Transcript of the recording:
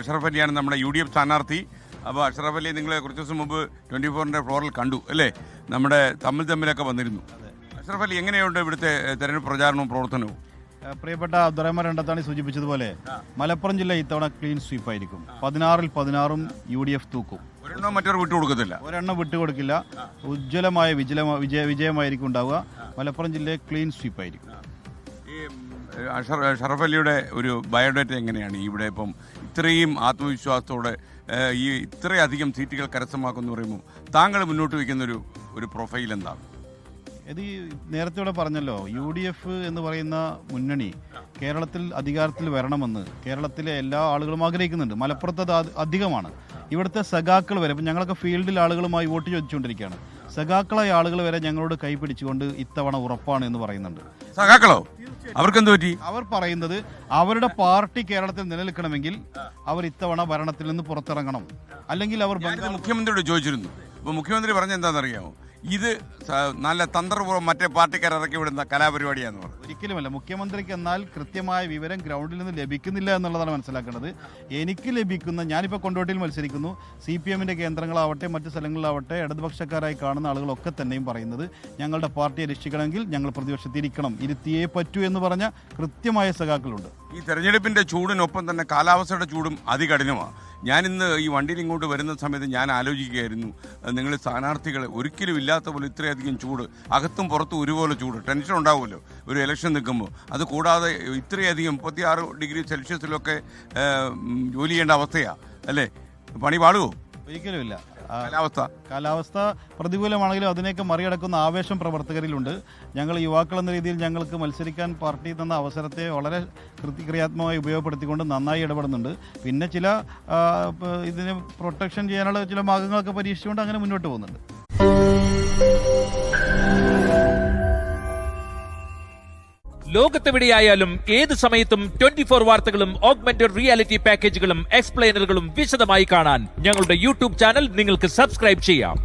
അഷ്റഫ് അലിയാണ് നമ്മുടെ UDF സ്ഥാനാർത്ഥി. അപ്പോൾ അഷ്റഫ് അലി നിങ്ങളെ കുറച്ച് ദിവസം മുമ്പ് 24-ന്റെ ഫ്ലോറിൽ കണ്ടു അല്ലേ? നമ്മുടെ തമ്മിലൊക്കെ വന്നിരുന്നു. അഷ്റഫ് അലി എങ്ങനെയുണ്ട് ഇവിടുത്തെ തെരഞ്ഞെടുപ്പ് പ്രചാരണവും പ്രവർത്തനവും? പ്രിയപ്പെട്ട അബ്ദുറഹ്മാൻ രണ്ടത്താണി സൂചിപ്പിച്ചതുപോലെ മലപ്പുറം ജില്ല ഇത്തവണ ക്ലീൻ സ്വീപ്പ് ആയിരിക്കും. 16-ൽ 16 UDF തൂക്കും. ഒരെണ്ണം മറ്റൊരു വിട്ടുകൊടുക്കത്തില്ല. ഒരെണ്ണം വിട്ടുകൊടുക്കില്ല. ഉജ്ജ്വലമായ വിജയമായിരിക്കും ഉണ്ടാവുക. മലപ്പുറം ജില്ലയെ ക്ലീൻ സ്വീപ്പ് ആയിരിക്കും. ഈ അഷ്റഫ് അലിയുടെ ഒരു ബയോഡേറ്റ എങ്ങനെയാണ്? ഇവിടെ ഇപ്പം ഇത്രയും ആത്മവിശ്വാസത്തോടെ ഈ ഇത്രയധികം സീറ്റുകൾ കരസ്ഥമാക്കുമെന്ന് പറയുമ്പോൾ താങ്കൾ മുന്നോട്ട് വയ്ക്കുന്ന ഒരു പ്രൊഫൈൽ എന്താണ്? ഇത് നേരത്തെ ഇവിടെ പറഞ്ഞല്ലോ, UDF എന്ന് പറയുന്ന മുന്നണി കേരളത്തിൽ അധികാരത്തിൽ വരണമെന്ന് കേരളത്തിലെ എല്ലാ ആളുകളും ആഗ്രഹിക്കുന്നുണ്ട്. മലപ്പുറത്ത് അത് അധികമാണ്. ഇവിടുത്തെ സഖാക്കൾ വരെ, ഇപ്പം ഞങ്ങളൊക്കെ ഫീൽഡിൽ ആളുകളുമായി വോട്ട് ചോദിച്ചുകൊണ്ടിരിക്കുകയാണ്. സഖാക്കളായ ആളുകൾ വരെ ഞങ്ങളോട് കൈപിടിച്ചുകൊണ്ട് ഇത്തവണ ഉറപ്പാണ് എന്ന് പറയുന്നുണ്ട്. സഖാക്കളോ? അവർക്കെന്ത് പറ്റി? അവർ പറയുന്നത് അവരുടെ പാർട്ടി കേരളത്തിൽ നിലനിൽക്കണമെങ്കിൽ അവർ ഇത്തവണ ഭരണത്തിൽ നിന്ന് പുറത്തിറങ്ങണം, അല്ലെങ്കിൽ അവർ മുഖ്യമന്ത്രിയോട് ചോദിച്ചിരുന്നു. അപ്പോൾ മുഖ്യമന്ത്രി പറഞ്ഞ എന്താണെന്നറിയാമോ? ഇത് നല്ല തന്ത്രപൂർവ്വം മറ്റേ പാർട്ടിക്കാർ ഇറക്കി വിടുന്ന കലാപരിപാടിയാന്ന് പറഞ്ഞു. ഒരിക്കലുമല്ല. മുഖ്യമന്ത്രിക്ക് എന്നാൽ കൃത്യമായ വിവരം ഗ്രൗണ്ടിൽ നിന്ന് ലഭിക്കുന്നില്ല എന്നുള്ളതാണ് മനസ്സിലാക്കേണ്ടത്. എനിക്ക് ലഭിക്കുന്ന, ഞാനിപ്പോൾ കൊണ്ടോട്ടിയിൽ മത്സരിക്കുന്നു, CPM-ന്റെ കേന്ദ്രങ്ങളാവട്ടെ മറ്റു സ്ഥലങ്ങളിലാവട്ടെ ഇടതുപക്ഷക്കാരായി കാണുന്ന ആളുകളൊക്കെ തന്നെയും പറയുന്നത് ഞങ്ങളുടെ പാർട്ടിയെ രക്ഷിക്കണമെങ്കിൽ ഞങ്ങൾ പ്രതിപക്ഷത്തിരിക്കണം, ഇരുത്തിയേ പറ്റൂ എന്ന് പറഞ്ഞ കൃത്യമായ സഖാക്കളുണ്ട്. ഈ തെരഞ്ഞെടുപ്പിന്റെ ചൂടിനൊപ്പം തന്നെ കാലാവസ്ഥയുടെ ചൂടും അതികഠിനമാണ്. ഞാനിന്ന് ഈ വണ്ടിയിൽ ഇങ്ങോട്ട് വരുന്ന സമയത്ത് ഞാൻ ആലോചിക്കുകയായിരുന്നു, നിങ്ങൾ സ്ഥാനാർത്ഥികൾ ഒരിക്കലും ഇല്ലാത്ത പോലെ ഇത്രയധികം ചൂട്, അകത്തും പുറത്തും ഒരുപോലെ ചൂട്, ടെൻഷൻ ഉണ്ടാവുമല്ലോ ഒരു ഇലക്ഷൻ നിൽക്കുമ്പോൾ. അത് കൂടാതെ ഇത്രയധികം 36 ഡിഗ്രി സെൽഷ്യസിലൊക്കെ ജോലി ചെയ്യേണ്ട അവസ്ഥയാണ് അല്ലേ? പണി പാടുമോ? ഒരിക്കലുമില്ല. കാലാവസ്ഥ പ്രതികൂലമാണെങ്കിലും അതിനെയൊക്കെ മറികടക്കുന്ന ആവേശം പ്രവർത്തകരിലുണ്ട്. ഞങ്ങൾ യുവാക്കൾ എന്ന രീതിയിൽ ഞങ്ങൾക്ക് മത്സരിക്കാൻ പാർട്ടി തന്ന അവസരത്തെ വളരെ ക്രിയാത്മകമായി ഉപയോഗപ്പെടുത്തിക്കൊണ്ട് നന്നായി ഇടപെടുന്നുണ്ട്. പിന്നെ ചില ഇതിനെ പ്രൊട്ടക്ഷൻ ചെയ്യാനുള്ള ചില മാർഗങ്ങളൊക്കെ പരീക്ഷിച്ചുകൊണ്ട് അങ്ങനെ മുന്നോട്ട് പോകുന്നുണ്ട്. ലോകത്തെവിടെയായാലും ഏത് സമയത്തും 24 വാർത്തകളും ഓഗ്മെന്റഡ് റിയാലിറ്റി പാക്കേജുകളും എക്സ്പ്ലെയിനറുകളും വിശദമായി കാണാൻ ഞങ്ങളുടെ YouTube ചാനൽ നിങ്ങൾക്ക് സബ്സ്ക്രൈബ് ചെയ്യാം.